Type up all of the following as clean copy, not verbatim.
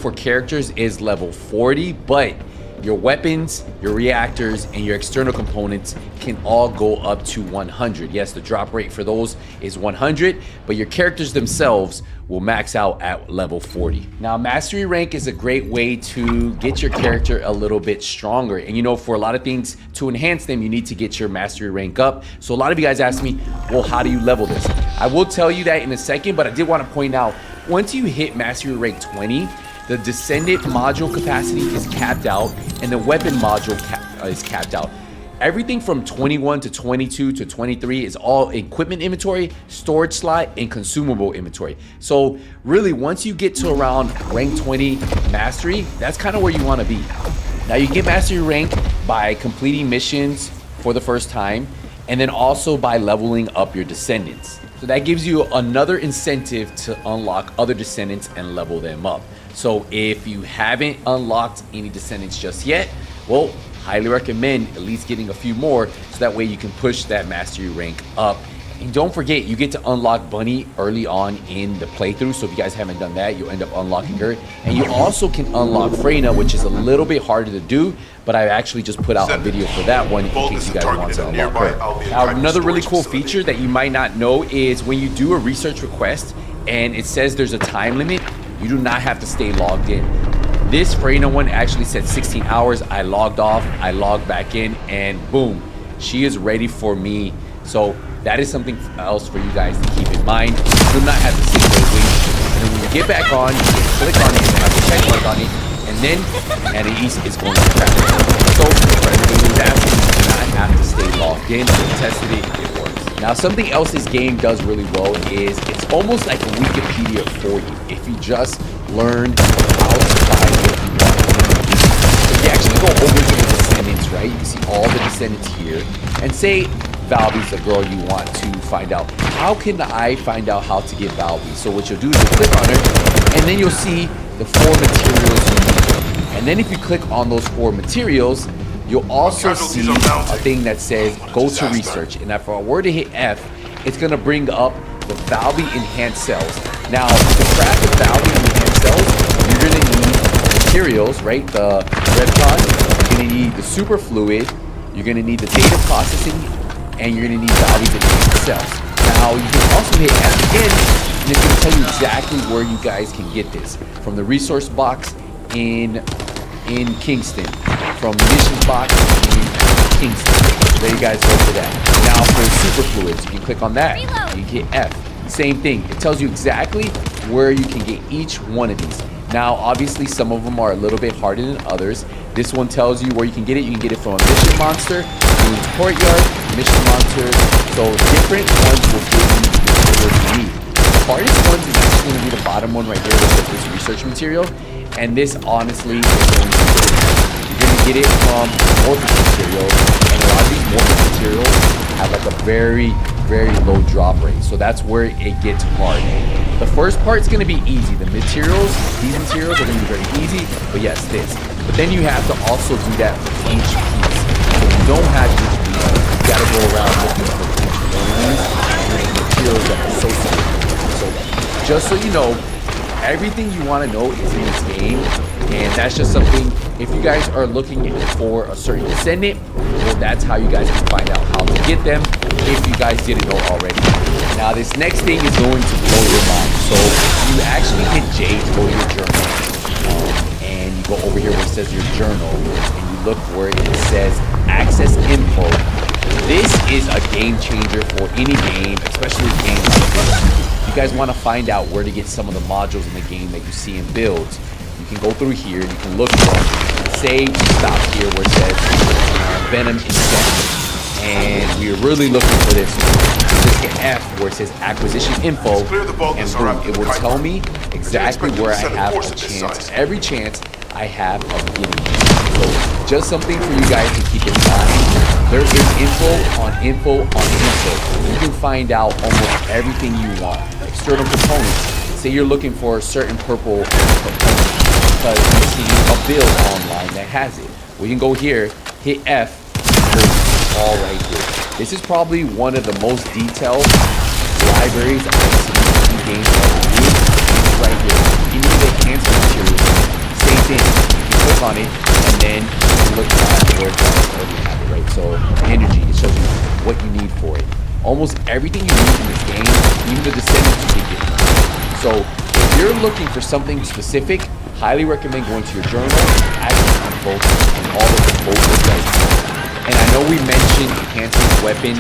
for characters is level 40, but your weapons, your reactors, and your external components can all go up to 100. Yes, the drop rate for those is 100, but your characters themselves will max out at level 40. Now, mastery rank is a great way to get your character a little bit stronger. And you know, for a lot of things to enhance them, you need to get your mastery rank up. So a lot of you guys ask me, well, how do you level this? I will tell you that in a second, but I did want to point out, once you hit mastery rank 20, the Descendant module capacity is capped out, and the weapon module is capped out. Everything from 21 to 22 to 23 is all equipment inventory, storage slot, and consumable inventory. So really, once you get to around rank 20 mastery, that's kind of where you want to be. Now, you get mastery rank by completing missions for the first time, and then also by leveling up your Descendants. So that gives you another incentive to unlock other Descendants and level them up. So if you haven't unlocked any Descendants just yet, well, highly recommend at least getting a few more, so that way you can push that mastery rank up. And don't forget, you get to unlock Bunny early on in the playthrough. So if you guys haven't done that, you'll end up unlocking her. And you also can unlock Freyna, which is a little bit harder to do, but I actually just put out a video for that one in case you guys want to unlock her. Now, another really cool feature that you might not know is when you do a research request and it says there's a time limit, you do not have to stay logged in. This Freyna one actually said 16 hours. I logged off, I logged back in, and boom, she is ready for me. So that is something else for you guys to keep in mind. You do not have to sit there waiting. And then when you get back on, you can click on it, have a check mark on it, and then Anna East is going to crack it. So for everybody who's asking, you do not have to stay logged in. We tested it, it works. Now, something else this game does really well is it's almost like a Wikipedia for you if you just learn how to find what you want. If you actually go over to the Descendants, right, you can see all the Descendants here, and say Valby's the girl you want to find out. How can I find out how to get Valby? So what you'll do is you'll click on her, and then you'll see the 4 materials you need. And then if you click on those 4 materials, you'll also see a thing that says go to research. And if I were to hit F, it's going to bring up the Valby enhanced cells. Now, to craft the Valby enhanced cells, you're going to need materials, right? The Redcon, you're going to need the super fluid, you're going to need the data processing, and you're going to need Valby's enhanced cells. Now, you can also hit F again, and it's going to tell you exactly where you guys can get this. From the resource box in Kingston, from the missions box in Kingston. So there you guys go for that. Now for super fluids, you can click on that. You can hit F. Same thing. It tells you exactly where you can get each one of these. Now, obviously, some of them are a little bit harder than others. This one tells you where you can get it. You can get it from a mission monster, Moon's Courtyard, mission monster. So different ones will give you the materials you need. The hardest ones is actually going to be the bottom one right here with this research material. And this honestly is going to be you're going to get it from morphic materials, and a lot of these morphic materials have like a very low drop rate, so that's where it gets hard. The first part is going to be easy. The materials, these materials are going to be very easy, but yes, this. But then you have to also do that for each piece. So if you don't have each piece, you got to go around looking for each one of these and the materials that are associated with it. So just so you know, everything you want to know is in this game, and that's just something, if you guys are looking for a certain Descendant, well, that's how you guys can find out how to get them, if you guys didn't know already. Now, this next thing is going to blow your mind. So you actually hit J to go to your journal, and you go over here where it says your journal, and you look where it says access info. This is a game changer for any game, especially games like this. You guys want to find out where to get some of the modules in the game that you see in builds, you can go through here, you can look for them. Say you stop here where it says Venom Injection, and we're really looking for this. You just hit F where it says acquisition info, and boom, it will tell me exactly where I have a chance, every chance I have of getting it. So just something for you guys to keep in mind. There is info on info on info. You can find out almost everything you want. External components. Say you're looking for a certain purple component because you're seeing a build online that has it. We can go here, hit F, all right here. This is probably one of the most detailed libraries I've seen in games ever. Right here. You need the enhancement materials. in, you click on it, and then you look at where it's already have it, right? So energy, it shows you what you need for it. Almost everything you need in this game, even the Descendant, you can get. So if you're looking for something specific, highly recommend going to your journal, access on both, and all of the both results. And I know we mentioned enhancing the weapon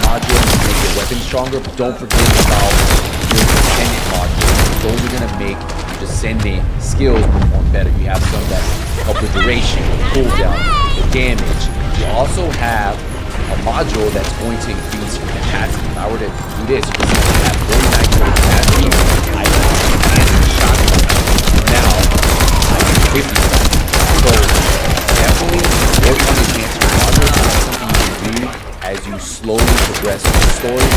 module to make your weapon stronger, but don't forget about your Descendant module. Those are going to make your Descendant skills perform better. You have some that help with duration, cooldown, the damage. You also have a module that's going to increase your capacity. If I were to do this, you can see I have 49 capacity. I can shotgun. Now, I can 50 shots. So, definitely work on enhancing your module. That's something you can do as you slowly progress through the story.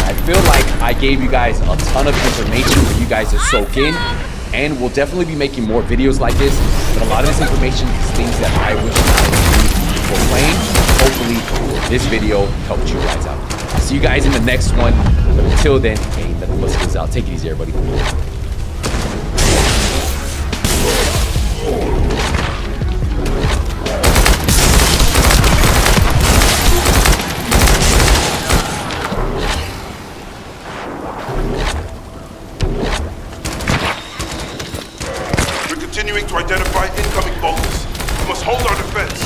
I feel like I gave you guys a ton of information for you guys to soak in. And we'll definitely be making more videos like this. But a lot of this information is things that I wish I knew before playing. Hopefully, this video helped you guys out. I'll see you guys in the next one. But until then, hey, let the listeners out. Take it easy, everybody. Continuing to identify incoming bolters. We must hold our defense.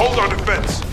hold our defense.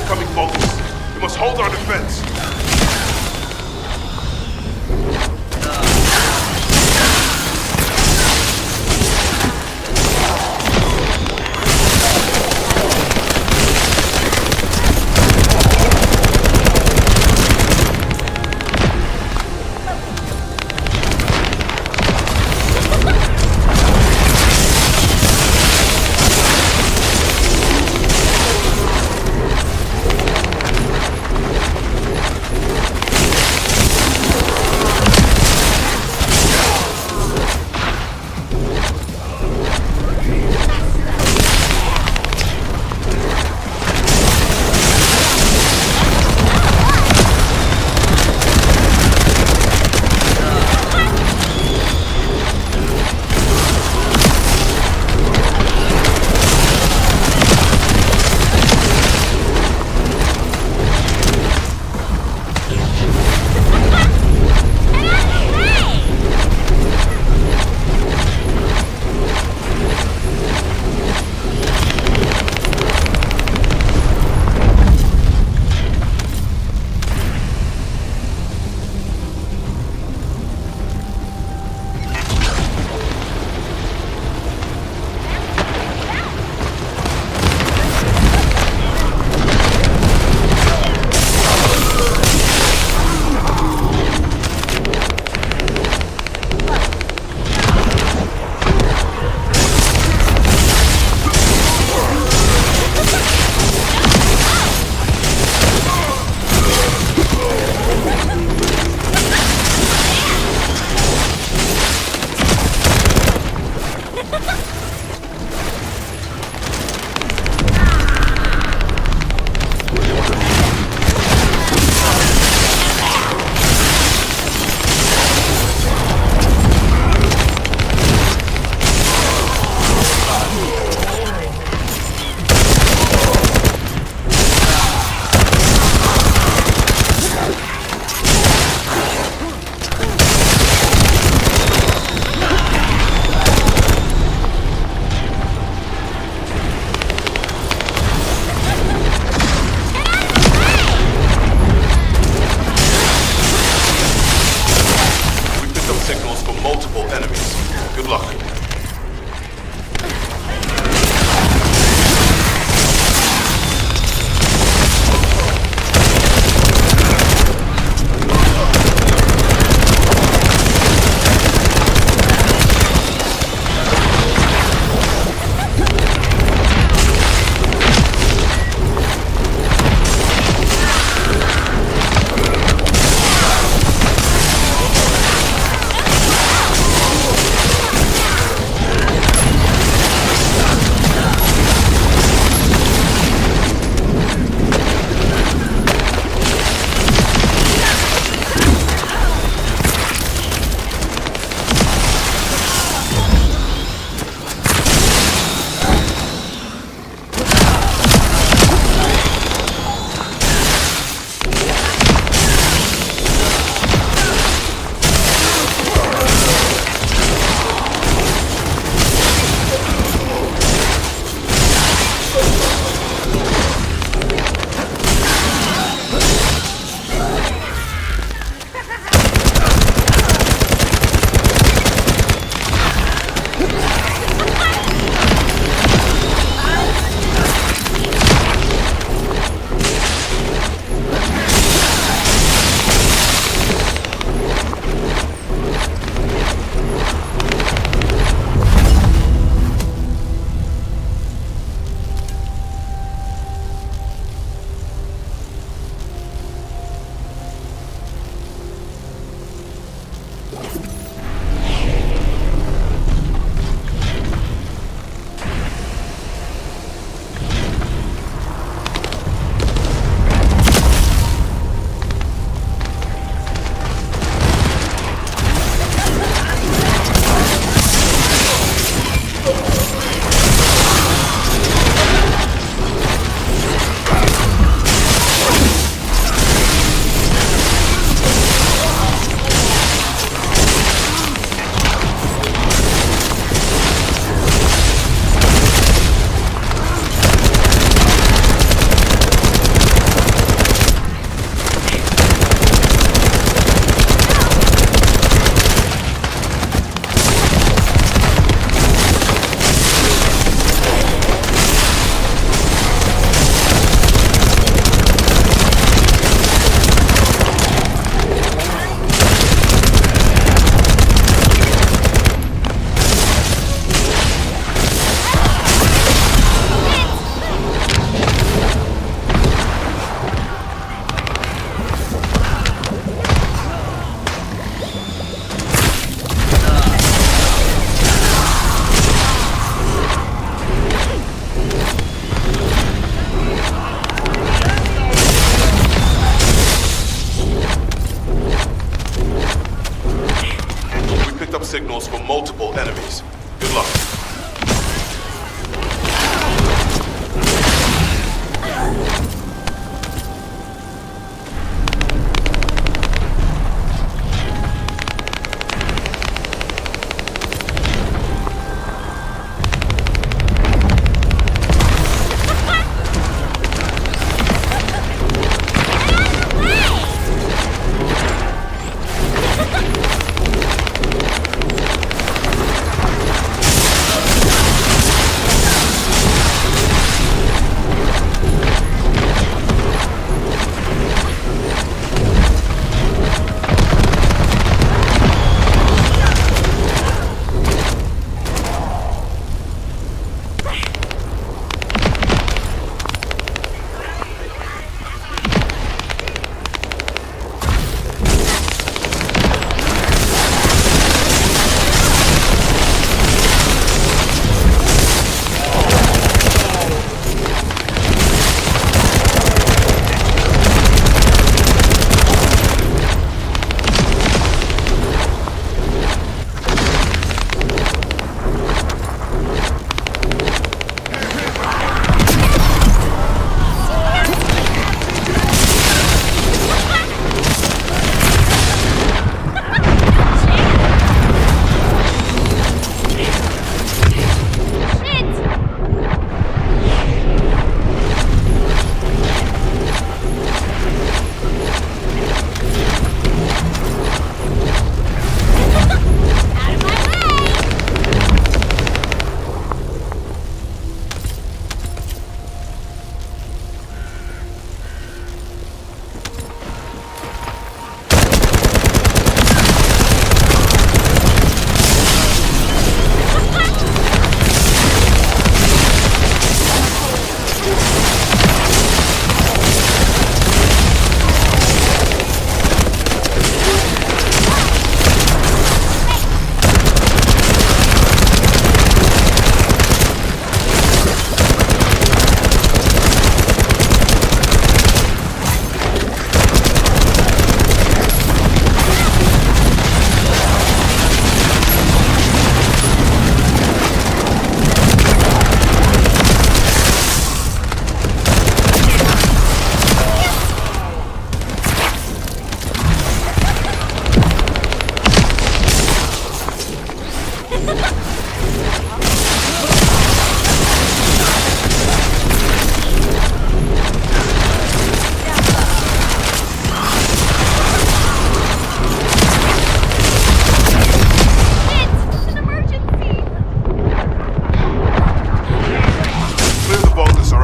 incoming boats. We must hold our defense.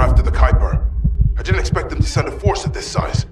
after the Kuiper. I didn't expect them to send a force of this size.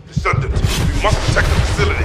Descendant, we must protect the facility.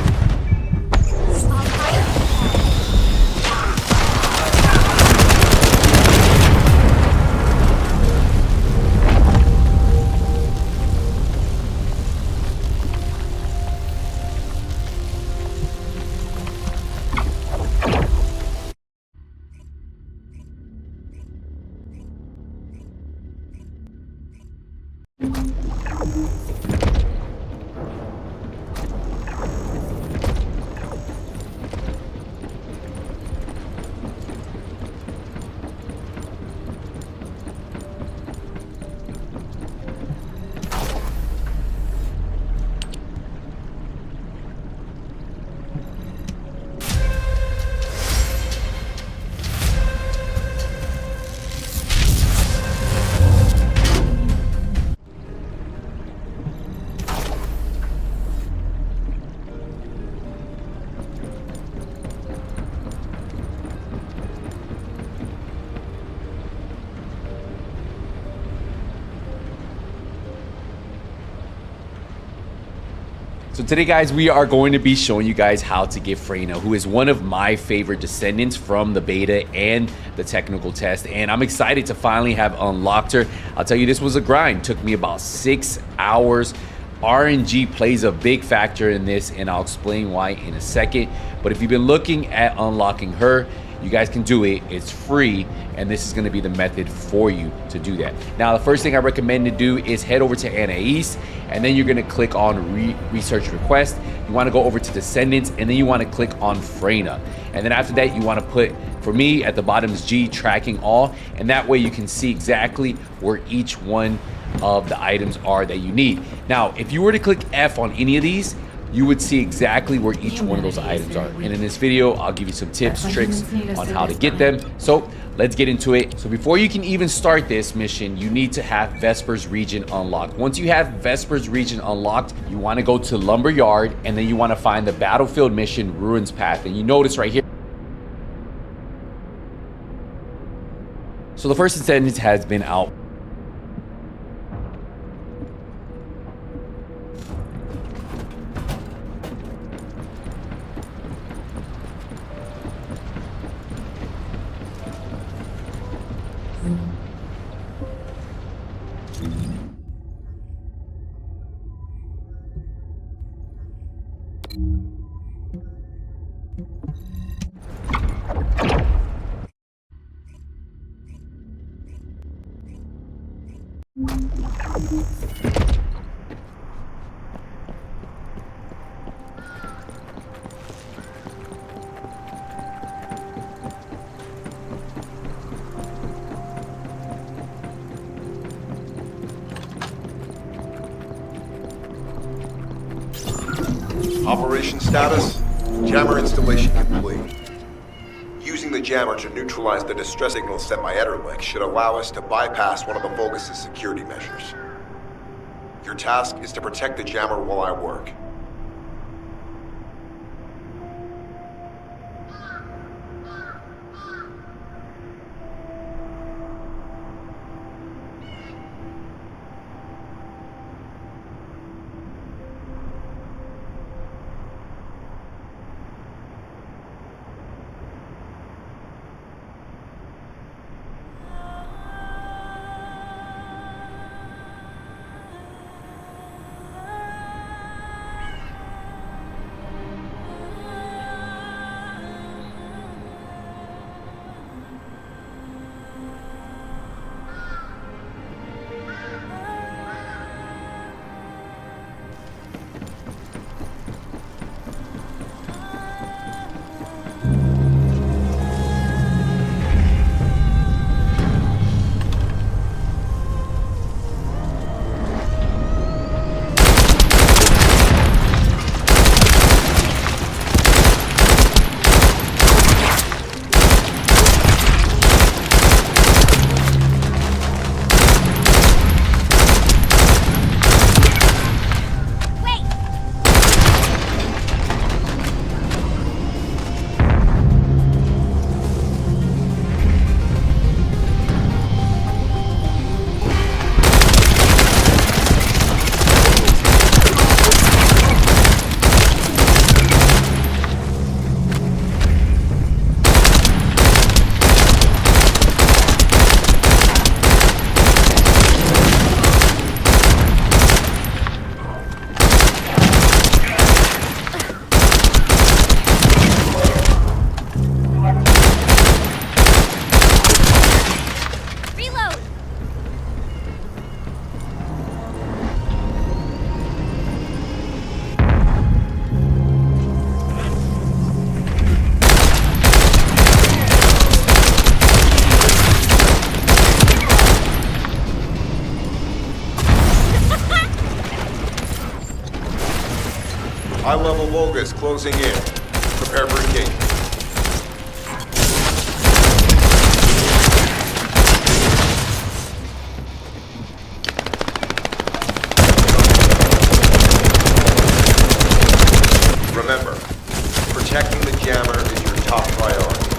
So today, guys, we are going to be showing you guys how to get Freyna, who is one of my favorite Descendants from the beta and the technical test. And I'm excited to finally have unlocked her. I'll tell you, this was a grind. Took me about 6 hours. RNG plays a big factor in this, and I'll explain why in a second. But if you've been looking at unlocking her, you guys can do it. It's free, and this is going to be the method for you to do that. Now, the first thing I recommend to do is head over to Anais, and then you're going to click on research request. You want to go over to Descendants, and then you want to click on Freyna. And then after that, you want to put, for me, at the bottom is G, tracking all, and that way you can see exactly where each one of the items are that you need. Now, if you were to click F on any of these, you would see exactly where each one of those items are. And in this video, I'll give you some tips, tricks on how to get them. So let's get into it. So before you can even start this mission, you need to have Vesper's region unlocked. Once you have Vesper's region unlocked, you want to go to Lumber Yard, and then you want to find the battlefield mission Ruins Path. And you notice right here. So the first Descendant has been out. Operation status, jammer installation complete. Using the jammer to neutralize the distress signal sent by Etterlink should allow us to bypass one of the Vulgus' security measures. Your task is to protect the jammer while I work. High-level Volgas closing in. Prepare for engagement. Remember, protecting the jammer is your top priority.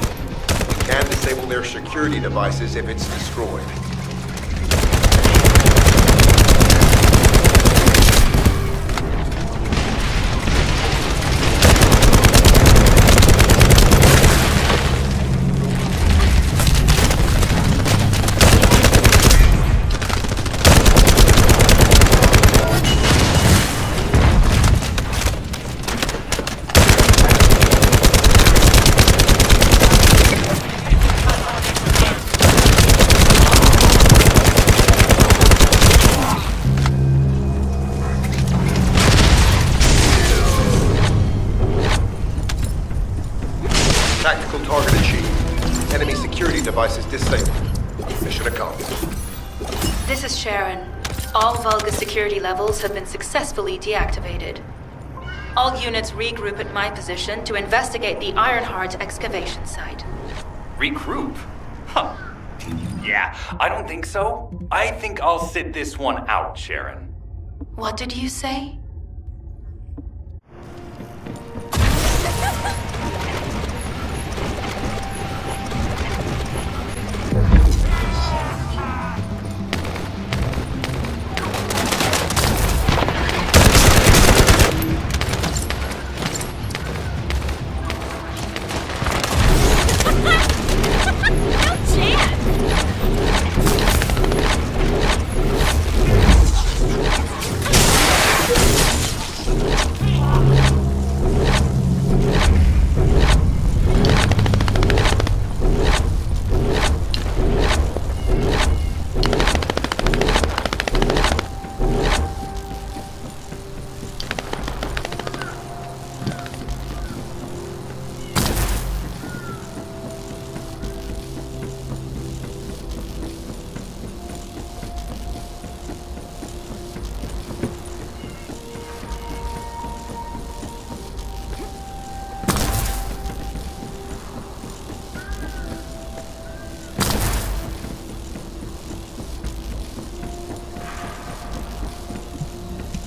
You can disable their security devices if it's destroyed. Tactical target achieved. Enemy security devices disabled. Mission accomplished. This is Sharon. All Vulga security levels have been successfully deactivated. All units regroup at my position to investigate the Ironheart excavation site. Regroup? Huh. Yeah, I don't think so. I think I'll sit this one out, Sharon. What did you say?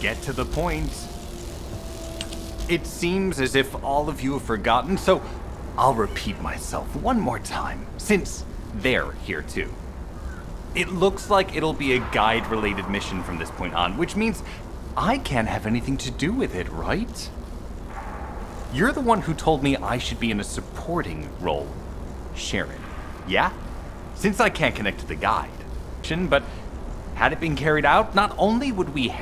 Get to the point. It seems as if all of you have forgotten, so I'll repeat myself one more time, since they're here too. It looks like it'll be a guide-related mission from this point on, which means I can't have anything to do with it, right? You're the one who told me I should be in a supporting role, Sharon. Yeah? Since I can't connect to the guide. But had it been carried out, not only would we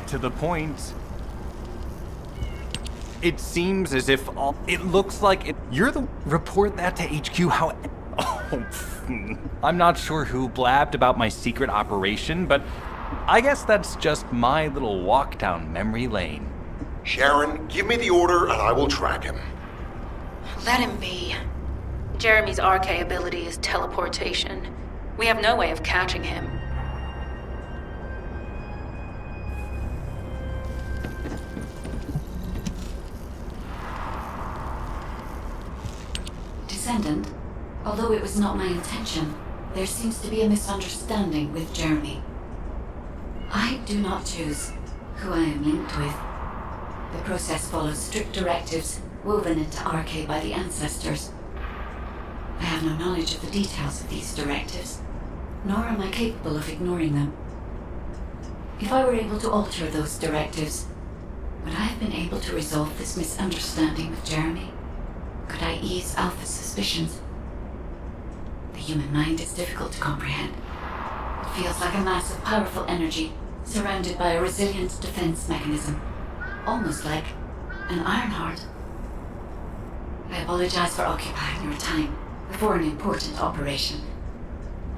get to the point. It seems as if all... It looks like it... You're the... Report that to HQ how... Oh, I'm not sure who blabbed about my secret operation, but I guess that's just my little walk down memory lane. Sharon, give me the order and I will track him. Let him be. Jeremy's RK ability is teleportation. We have no way of catching him. Descendant, although it was not my intention, there seems to be a misunderstanding with Jeremy. I do not choose who I am linked with. The process follows strict directives woven into RK by the ancestors. I have no knowledge of the details of these directives, nor am I capable of ignoring them. If I were able to alter those directives, would I have been able to resolve this misunderstanding with Jeremy? Could I ease Alpha's suspicions? The human mind is difficult to comprehend. It feels like a mass of powerful energy surrounded by a resilient defense mechanism, almost like an iron heart. I apologize for occupying your time before an important operation.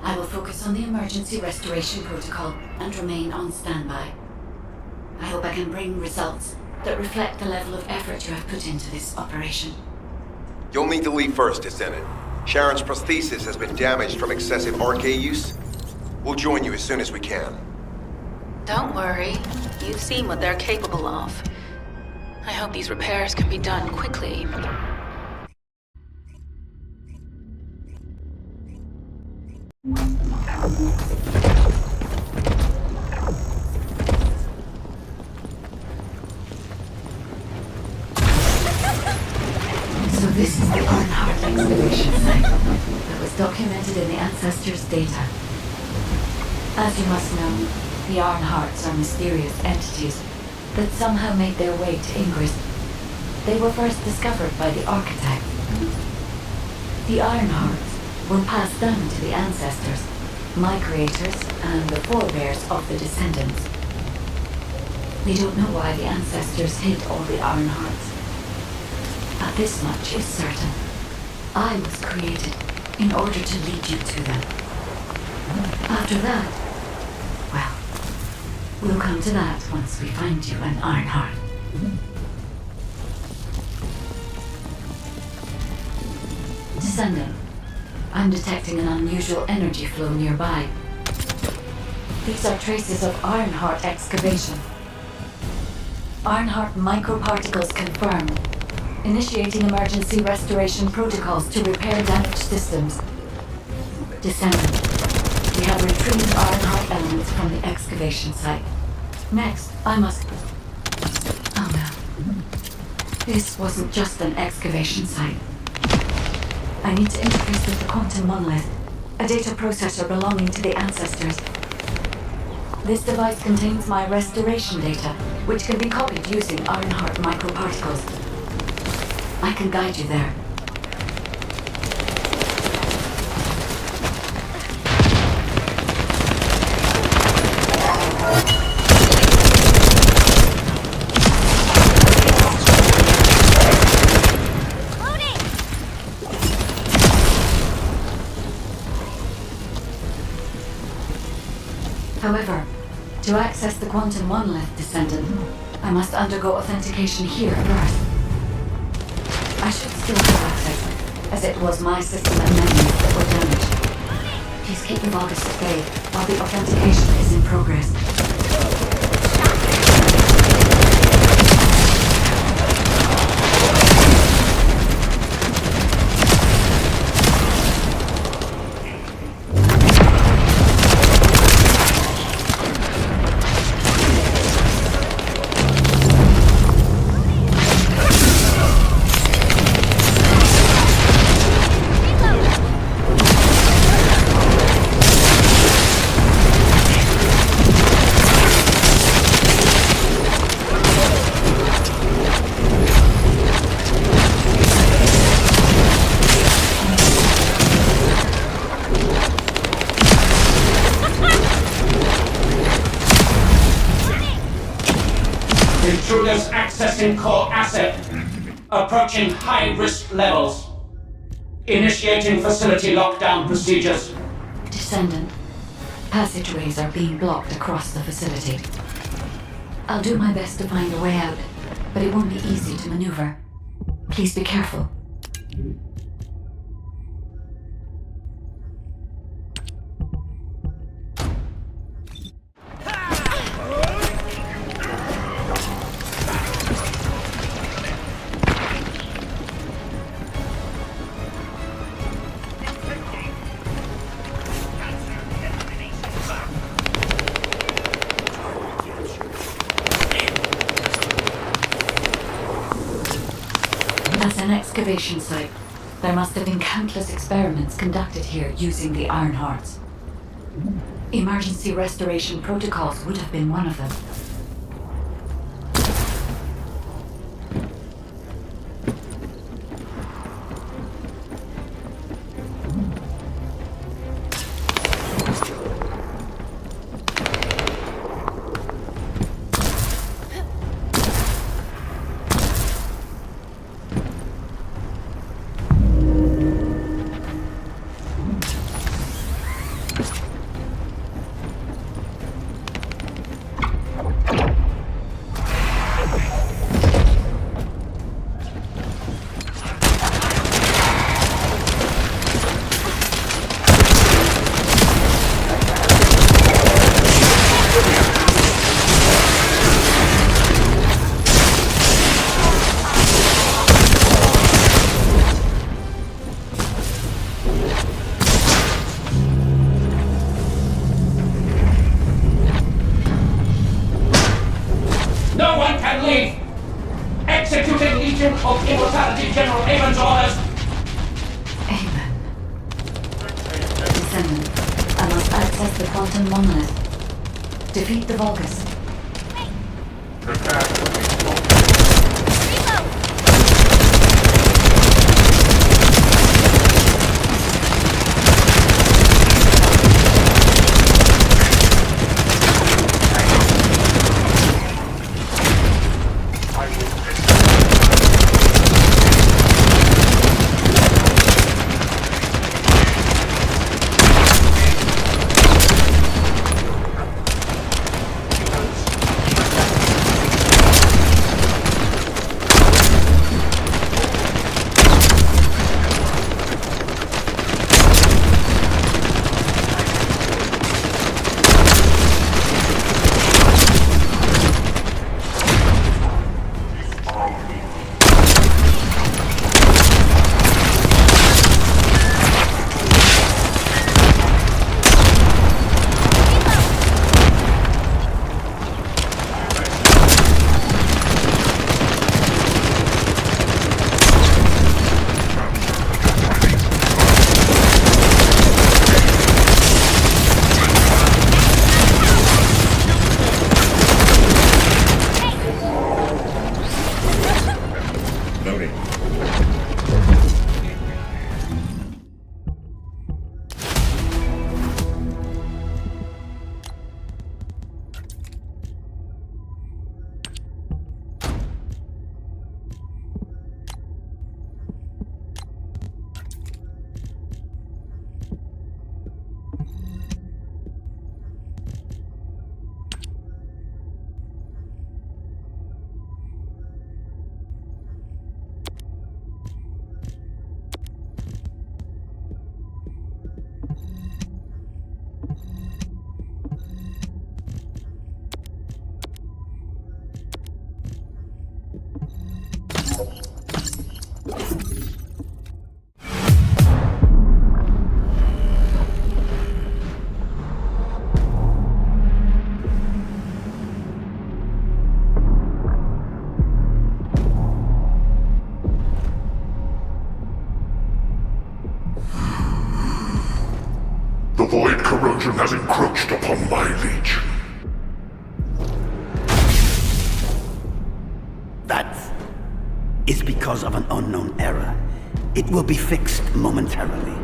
I will focus on the emergency restoration protocol and remain on standby. I hope I can bring results that reflect the level of effort you have put into this operation. You'll need to leave first, Descendant. Sharon's prosthesis has been damaged from excessive RK use. We'll join you as soon as we can. Don't worry. You've seen what they're capable of. I hope these repairs can be done quickly. So this is the Ironheart excavation site that was documented in the Ancestors' data. As you must know, the Ironhearts are mysterious entities that somehow made their way to Ingress. They were first discovered by the Architect. The Ironhearts were passed down to the Ancestors, my creators and the forebears of the Descendants. We don't know why the Ancestors hid all the Ironhearts. But this much is certain. I was created in order to lead you to them. After that, well, we'll come to that once we find you an Ironheart. Descendant, I'm detecting an unusual energy flow nearby. These are traces of Ironheart excavation. Ironheart microparticles confirmed. Initiating emergency restoration protocols to repair damaged systems. Descendant, we have retrieved Ironheart elements from the excavation site. Next, I must... Oh no. This wasn't just an excavation site. I need to interface with the quantum monolith, a data processor belonging to the Ancestors. This device contains my restoration data, which can be copied using Ironheart microparticles. I can guide you there. However, to access the quantum monolith, Descendant, I must undergo authentication here first. I should still have access, as it was my system and memories that were damaged. Please keep the Vulgus at bay while the authentication is in progress. intruders accessing core asset. Approaching high-risk levels. Initiating facility lockdown procedures. Descendant, passageways are being blocked across the facility. I'll do my best to find a way out, but it won't be easy to maneuver. Please be careful. That's an excavation site. There must have been countless experiments conducted here using the Iron Hearts. Emergency restoration protocols would have been one of them. No one can leave! Executing Legion of Immortality General Amon's orders! Amen. Descendant, I must access the quantum monolith. Defeat the Vulgus. Prepare for the explosion. The void corrosion has encroached upon my legion. That is because of an unknown error. It will be fixed momentarily.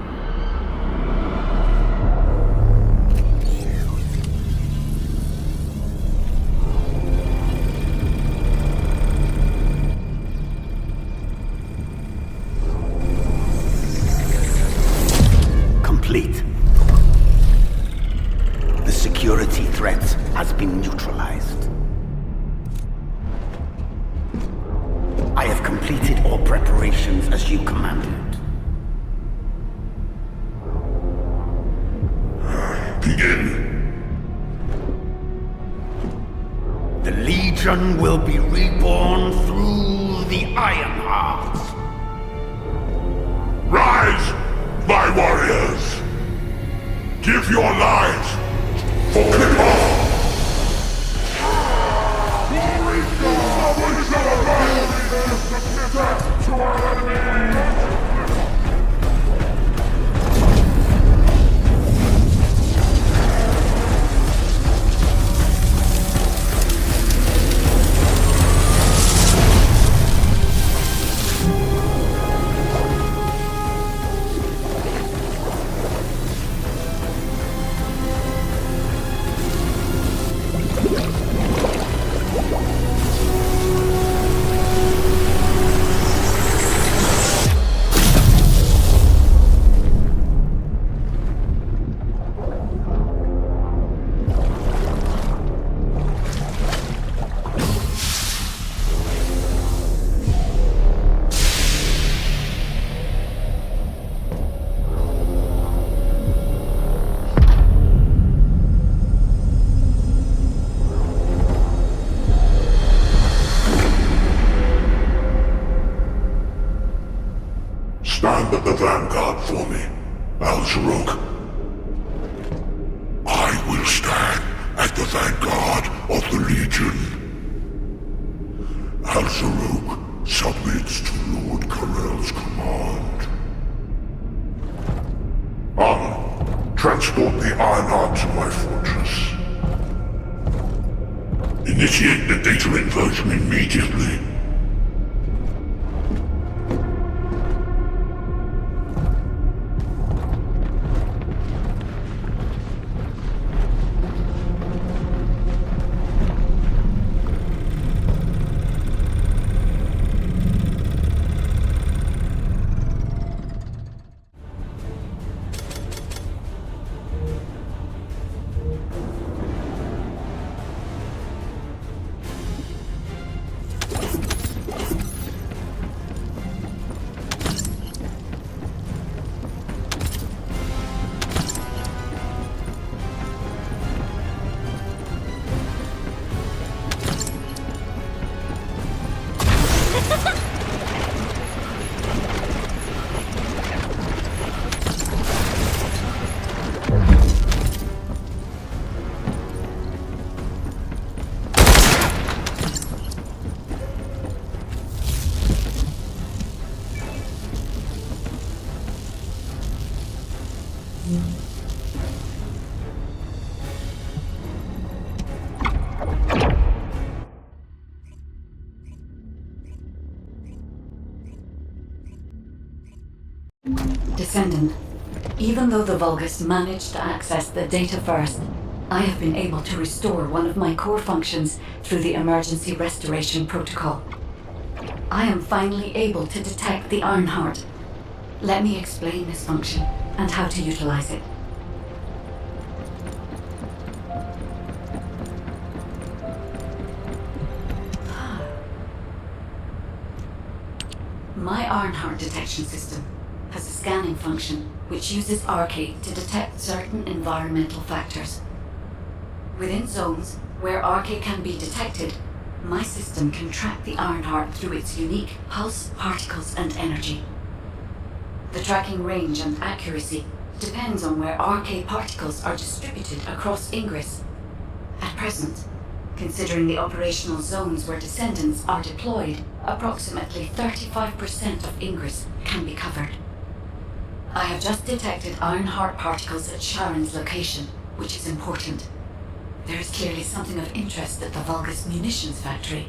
complete. The security threat has been neutralized. I have completed all preparations as you commanded. Begin. The Legion will be reborn through the Ironheart. Rise, my warriors! Give your lives for Clipper! Stand at the vanguard for me, Al-Zaruk. I will stand at the vanguard of the Legion. Al-Zaruk submits to Lord Karel's command. Armor, transport the Ironheart to my fortress. Initiate the data inversion immediately. Descendant, even though the Vulgus managed to access the data first, I have been able to restore one of my core functions through the emergency restoration protocol. I am finally able to detect the Ironheart. Let me explain this function and how to utilize it. My Ironheart detection system has a scanning function which uses Arcade to detect certain environmental factors. Within zones where Arcade can be detected, my system can track the Ironheart through its unique pulse, particles, and energy. The tracking range and accuracy depends on where Arcade particles are distributed across Ingress. At present, considering the operational zones where Descendants are deployed, approximately 35% of Ingress can be covered. I have just detected Ironheart particles at Sharon's location, which is important. There is clearly something of interest at the Vulgus munitions factory.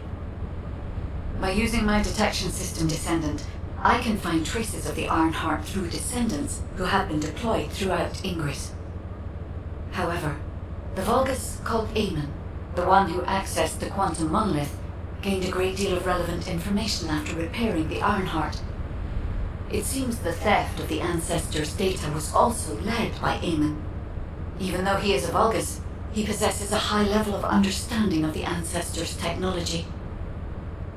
By using my detection system Descendant, I can find traces of the Ironheart through Descendants who have been deployed throughout Ingress. However, the Vulgus called Eamon, the one who accessed the quantum monolith, gained a great deal of relevant information after repairing the Ironheart. It seems the theft of the Ancestors' data was also led by Eamon. Even though he is a Vulgus, he possesses a high level of understanding of the Ancestors' technology.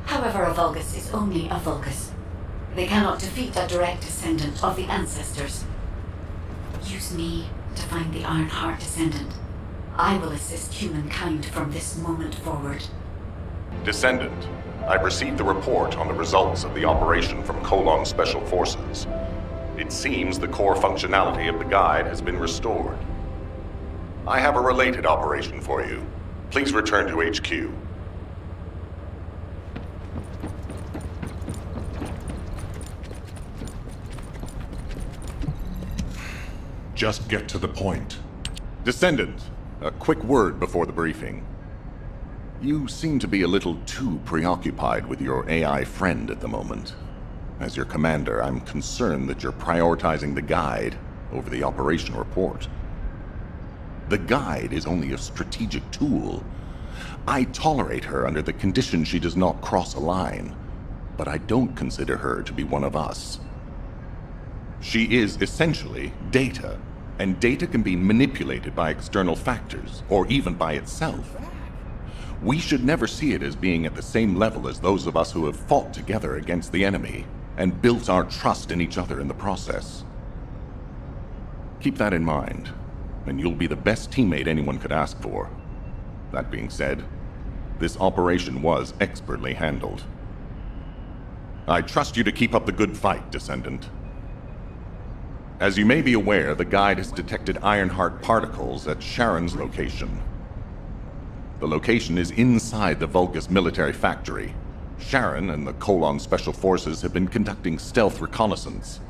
However, a Vulgus is only a Vulgus. They cannot defeat a direct descendant of the Ancestors. Use me to find the Ironheart Descendant. I will assist humankind from this moment forward. Descendant, I've received the report on the results of the operation from Colon Special Forces. It seems the core functionality of the guide has been restored. I have a related operation for you. Please return to HQ. Just get to the point. Descendant, a quick word before the briefing. You seem to be a little too preoccupied with your AI friend at the moment. As your commander, I'm concerned that you're prioritizing the guide over the operation report. The guide is only a strategic tool. I tolerate her under the condition she does not cross a line, but I don't consider her to be one of us. She is essentially data, and data can be manipulated by external factors, or even by itself. We should never see it as being at the same level as those of us who have fought together against the enemy, and built our trust in each other in the process. Keep that in mind, and you'll be the best teammate anyone could ask for. That being said, this operation was expertly handled. I trust you to keep up the good fight, Descendant. As you may be aware, the guide has detected Ironheart particles at Sharon's location. The location is inside the Vulgus military factory. Sharon and the Colon Special Forces have been conducting stealth reconnaissance,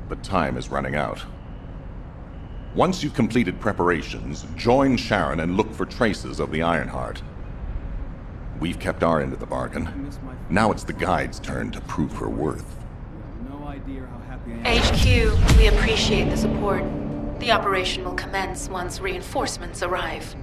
but time is running out. Once you've completed preparations, join Sharon and look for traces of the Ironheart. We've kept our end of the bargain. Now it's the guide's turn to prove her worth. HQ, we appreciate the support. The operation will commence once reinforcements arrive.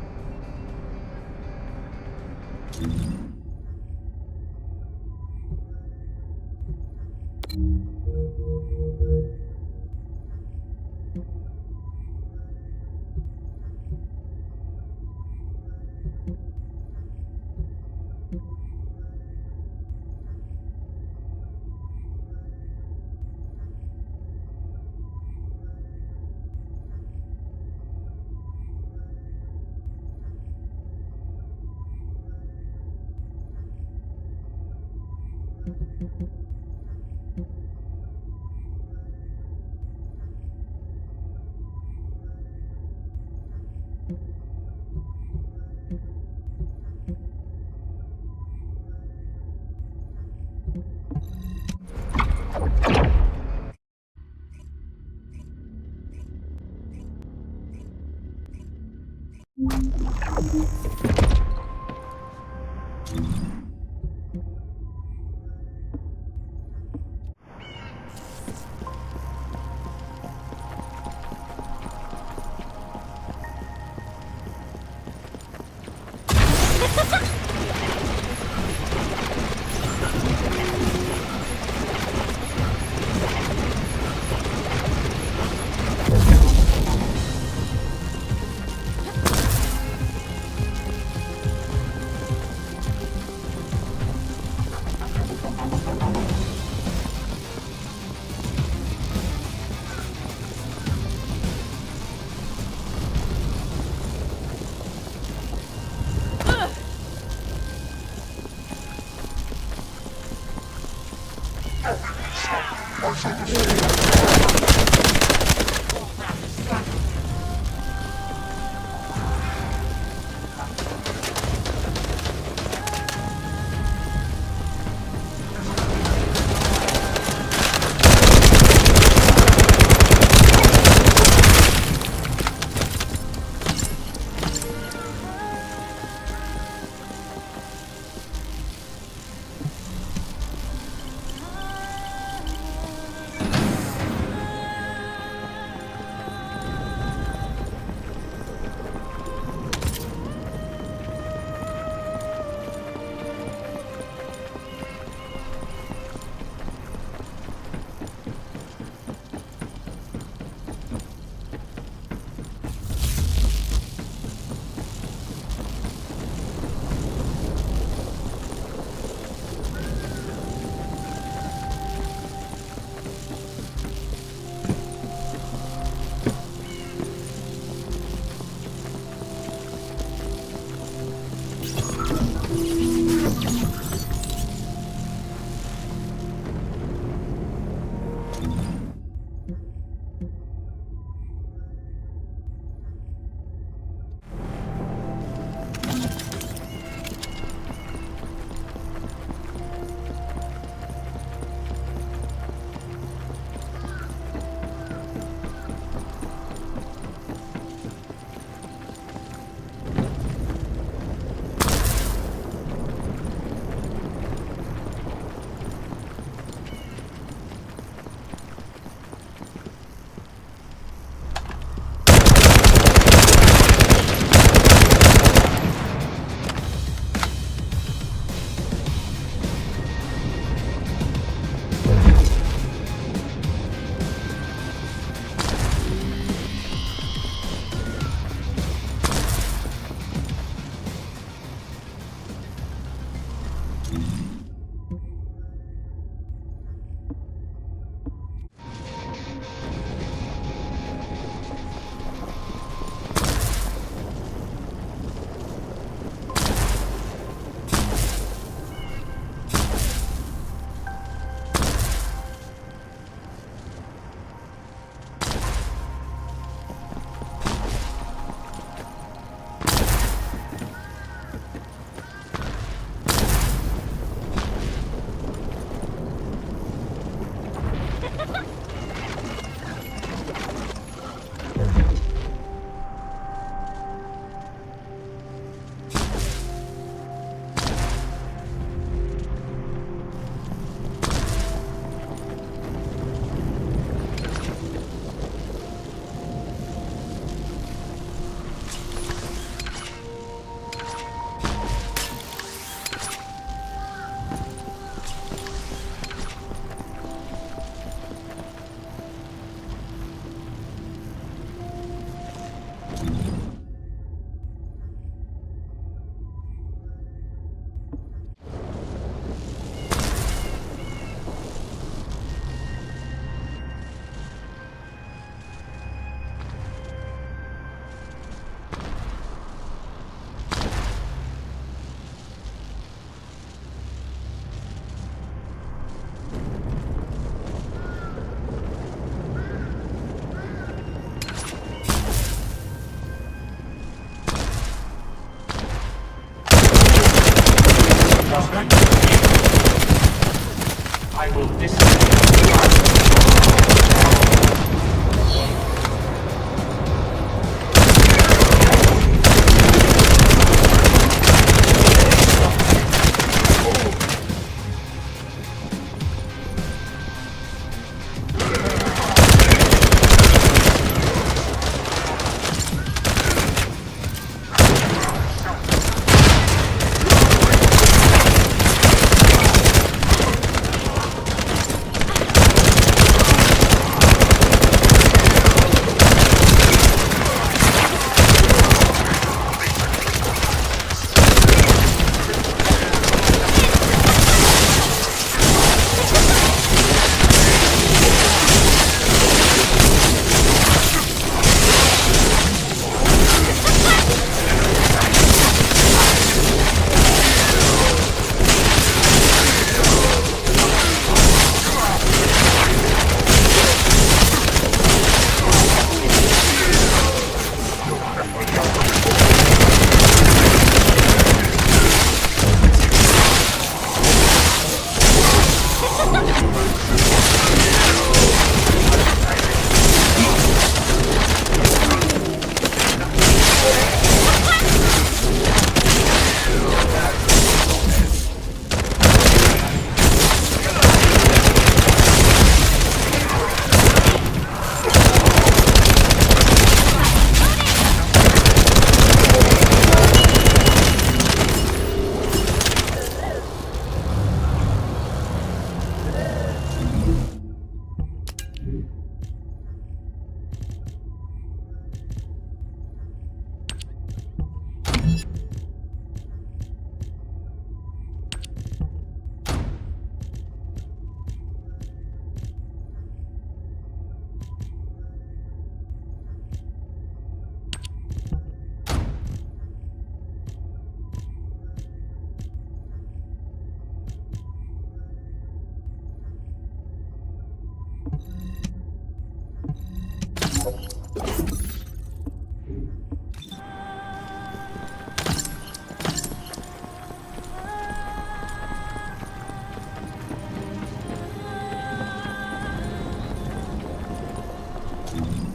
you